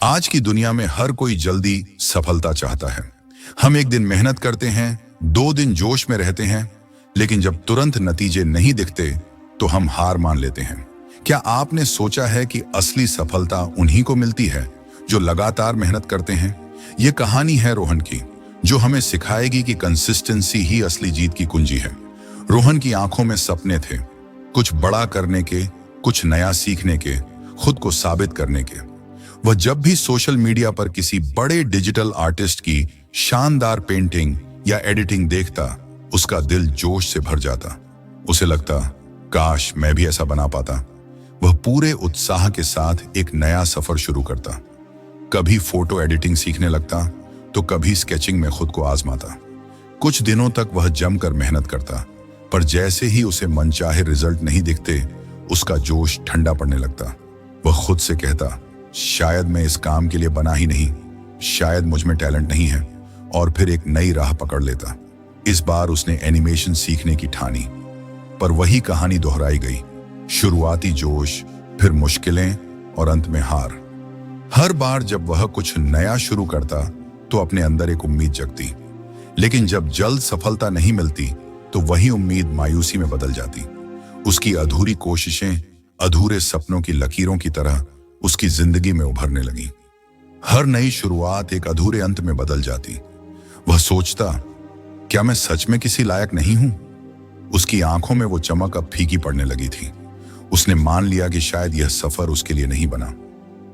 आज की दुनिया में हर कोई जल्दी सफलता चाहता है। हम एक दिन मेहनत करते हैं, 2 दिन जोश में रहते हैं, लेकिन जब तुरंत नतीजे नहीं दिखते तो हम हार मान लेते हैं। क्या आपने सोचा है कि असली सफलता उन्हीं को मिलती है जो लगातार मेहनत करते हैं? ये कहानी है रोहन की, जो हमें सिखाएगी कि कंसिस्टेंसी ही असली जीत की कुंजी है। रोहन की आंखों में सपने थे, कुछ बड़ा करने के, कुछ नया सीखने के, खुद को साबित करने के। वह जब भी सोशल मीडिया पर किसी बड़े डिजिटल आर्टिस्ट की शानदार पेंटिंग या एडिटिंग देखता, उसका दिल जोश से भर जाता। उसे लगता, काश मैं भी ऐसा बना पाता। वह पूरे उत्साह के साथ एक नया सफर शुरू करता। कभी फोटो एडिटिंग सीखने लगता तो कभी स्केचिंग में खुद को आजमाता। कुछ दिनों तक वह जमकर मेहनत करता, पर जैसे ही उसे मनचाहे रिजल्ट नहीं दिखते, उसका जोश ठंडा पड़ने लगता। वह खुद से कहता, शायद मैं इस काम के लिए बना ही नहीं, शायद मुझ में टैलेंट नहीं है, और फिर एक नई राह पकड़ लेता। इस बार उसने एनिमेशन सीखने की ठानी, पर वही कहानी दोहराई गई। शुरुआती जोश, फिर मुश्किलें और अंत में हार। हर बार जब वह कुछ नया शुरू करता तो अपने अंदर एक उम्मीद जगती, लेकिन जब जल्द सफलता नहीं मिलती तो वही उम्मीद मायूसी में बदल जाती। उसकी अधूरी कोशिशें अधूरे सपनों की लकीरों की तरह उसकी जिंदगी में उभरने लगी। हर नई शुरुआत एक अधूरे अंत में बदल जाती। वह सोचता, क्या मैं सच में किसी लायक नहीं हूं? उसकी आंखों में वो चमक अब फीकी पड़ने लगी थी। उसने मान लिया कि शायद यह सफर उसके लिए नहीं बना,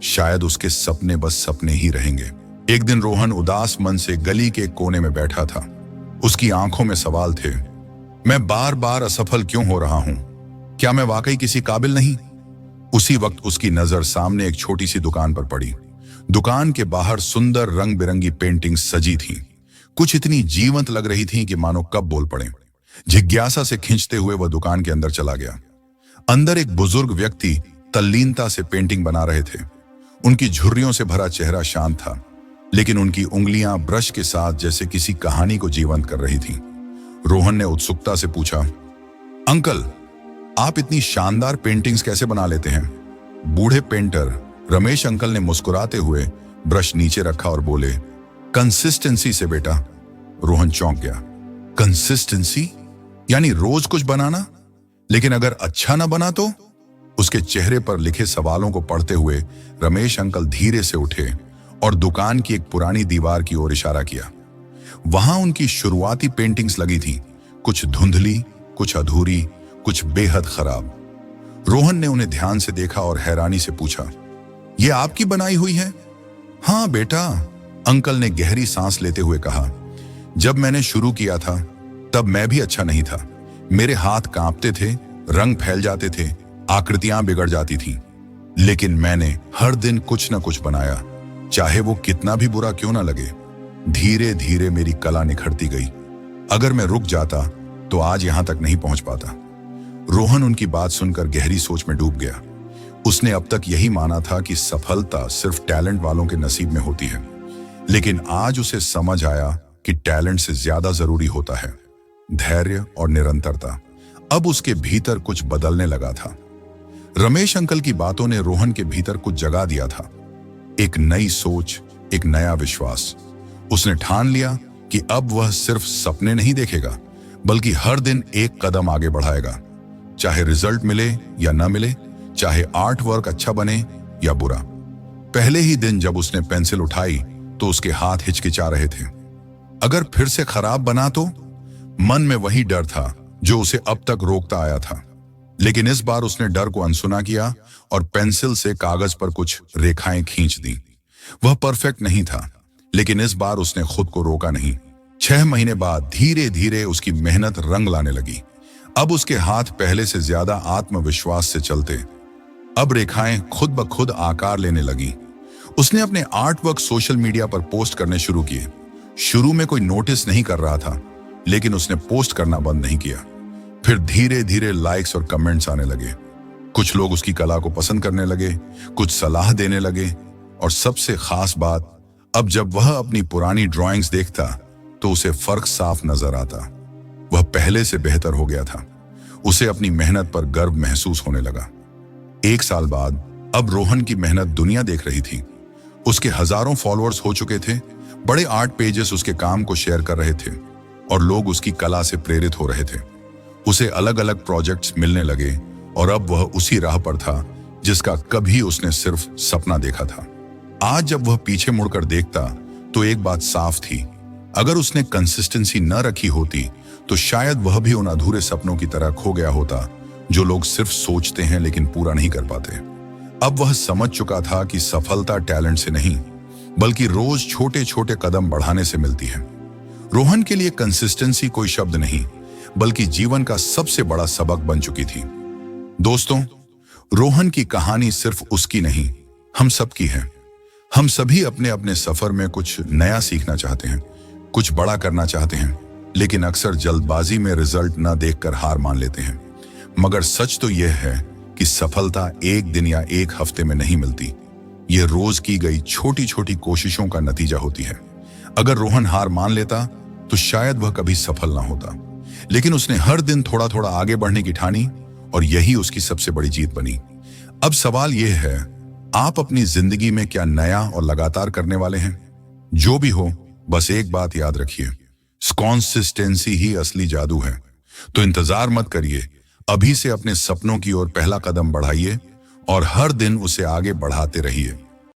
शायद उसके सपने बस सपने ही रहेंगे। एक दिन रोहन उदास मन से गली के कोने में बैठा था। उसकी आंखों में सवाल थे, मैं बार बार असफल क्यों हो रहा हूं? क्या मैं वाकई किसी काबिल नहीं? उसी वक्त उसकी नजर सामने एक छोटी सी दुकान पर पड़ी। दुकान के बाहर सुंदर रंग बिरंगी पेंटिंग्स सजी थीं। कुछ इतनी जीवंत लग रही थीं कि मानो कब बोल पड़े। जिज्ञासा से खींचते हुए वह दुकान के अंदर चला गया। अंदर एक बुजुर्ग व्यक्ति तल्लीनता से पेंटिंग बना रहे थे। उनकी झुर्रियों से भरा चेहरा शांत था, लेकिन उनकी उंगलियां ब्रश के साथ जैसे किसी कहानी को जीवंत कर रही थीं। रोहन ने उत्सुकता से पूछा, अंकल, आप इतनी शानदार पेंटिंग्स कैसे बना लेते हैं? बूढ़े पेंटर रमेश अंकल ने मुस्कुराते हुए ब्रश नीचे रखा और बोले, कंसिस्टेंसी से बेटा। रोहन चौंक गया। कंसिस्टेंसी यानी रोज कुछ बनाना? लेकिन अगर अच्छा ना बना तो? उसके चेहरे पर लिखे सवालों को पढ़ते हुए रमेश अंकल धीरे से उठे और दुकान की एक पुरानी दीवार की ओर इशारा किया। वहां उनकी शुरुआती पेंटिंग्स लगी थी, कुछ धुंधली, कुछ अधूरी, कुछ बेहद खराब। रोहन ने उन्हें ध्यान से देखा और हैरानी से पूछा, यह आपकी बनाई हुई है? हाँ बेटा, अंकल ने गहरी सांस लेते हुए कहा। जब मैंने शुरू किया था तब मैं भी अच्छा नहीं था। मेरे हाथ कांपते थे, रंग फैल जाते थे, आकृतियां बिगड़ जाती थीं। लेकिन मैंने हर दिन कुछ न कुछ बनाया, चाहे वो कितना भी बुरा क्यों ना लगे। धीरे धीरे मेरी कला निखरती गई। अगर मैं रुक जाता तो आज यहां तक नहीं पहुंच पाता। रोहन उनकी बात सुनकर गहरी सोच में डूब गया। उसने अब तक यही माना था कि सफलता सिर्फ टैलेंट वालों के नसीब में होती है, लेकिन आज उसे समझ आया कि टैलेंट से ज्यादा जरूरी होता है धैर्य और निरंतरता। अब उसके भीतर कुछ बदलने लगा था। रमेश अंकल की बातों ने रोहन के भीतर कुछ जगा दिया था। एक नई सोच, एक नया विश्वास। उसने ठान लिया कि अब वह सिर्फ सपने नहीं देखेगा, बल्कि हर दिन एक कदम आगे बढ़ाएगा। चाहे रिजल्ट मिले या न मिले, चाहे आर्ट वर्क अच्छा बने या बुरा। पहले ही दिन जब उसने पेंसिल उठाई तो उसके हाथ हिचकिचा रहे थे। अगर फिर से खराब बना तो? मन में वही डर था जो उसे अब तक रोकता आया था। लेकिन इस बार उसने डर को अनसुना किया और पेंसिल से कागज पर कुछ रेखाएं खींच दी। वह परफेक्ट नहीं था, लेकिन इस बार उसने खुद को रोका नहीं। 6 महीने बाद धीरे धीरे उसकी मेहनत रंग लाने लगी। अब उसके हाथ पहले से ज्यादा आत्मविश्वास से चलते। अब रेखाएं खुद ब खुद आकार लेने लगी। उसने अपने आर्ट वर्क सोशल मीडिया पर पोस्ट करने शुरू किए। शुरू में कोई नोटिस नहीं कर रहा था, लेकिन उसने पोस्ट करना बंद नहीं किया। फिर धीरे धीरे लाइक्स और कमेंट्स आने लगे। कुछ लोग उसकी कला को पसंद करने लगे, कुछ सलाह देने लगे, और सबसे खास बात, अब जब वह अपनी पुरानी ड्राइंग्स देखता तो उसे फर्क साफ नजर आता। वह पहले से बेहतर हो गया था। उसे अपनी मेहनत पर गर्व महसूस होने लगा। 1 साल बाद अब रोहन की मेहनत दुनिया देख रही थी उसके हजारों फॉलोअर्स हो चुके थे, बड़े आर्ट पेजेस उसके काम को शेयर कर रहे थे और लोग उसकी कला से प्रेरित हो रहे थे। उसे अलग अलग प्रोजेक्ट्स मिलने लगे और अब वह उसी राह पर था जिसका कभी उसने सिर्फ सपना देखा था। आज जब वह पीछे मुड़कर देखता तो एक बात साफ थी, अगर उसने कंसिस्टेंसी न रखी होती तो शायद वह भी उन अधूरे सपनों की तरह खो गया होता जो लोग सिर्फ सोचते हैं लेकिन पूरा नहीं कर पाते। अब वह समझ चुका था कि सफलता टैलेंट से नहीं बल्कि रोज छोटे छोटे कदम बढ़ाने से मिलती है। रोहन के लिए कंसिस्टेंसी कोई शब्द नहीं बल्कि जीवन का सबसे बड़ा सबक बन चुकी थी। दोस्तों, रोहन की कहानी सिर्फ उसकी नहीं, हम सबकी है। हम सभी अपने अपने सफर में कुछ नया सीखना चाहते हैं, कुछ बड़ा करना चाहते हैं, लेकिन अक्सर जल्दबाजी में रिजल्ट न देखकर हार मान लेते हैं। मगर सच तो यह है कि सफलता एक दिन या एक हफ्ते में नहीं मिलती, यह रोज की गई छोटी छोटी कोशिशों का नतीजा होती है। अगर रोहन हार मान लेता तो शायद वह कभी सफल ना होता, लेकिन उसने हर दिन थोड़ा थोड़ा आगे बढ़ने की ठानी और यही उसकी सबसे बड़ी जीत बनी। अब सवाल यह है, आप अपनी जिंदगी में क्या नया और लगातार करने वाले हैं? जो भी हो, बस एक बात याद रखिए, कंसिस्टेंसी ही असली जादू है। तो इंतजार मत करिए, अभी से अपने सपनों की ओर पहला कदम बढ़ाइए और हर दिन उसे आगे बढ़ाते रहिए।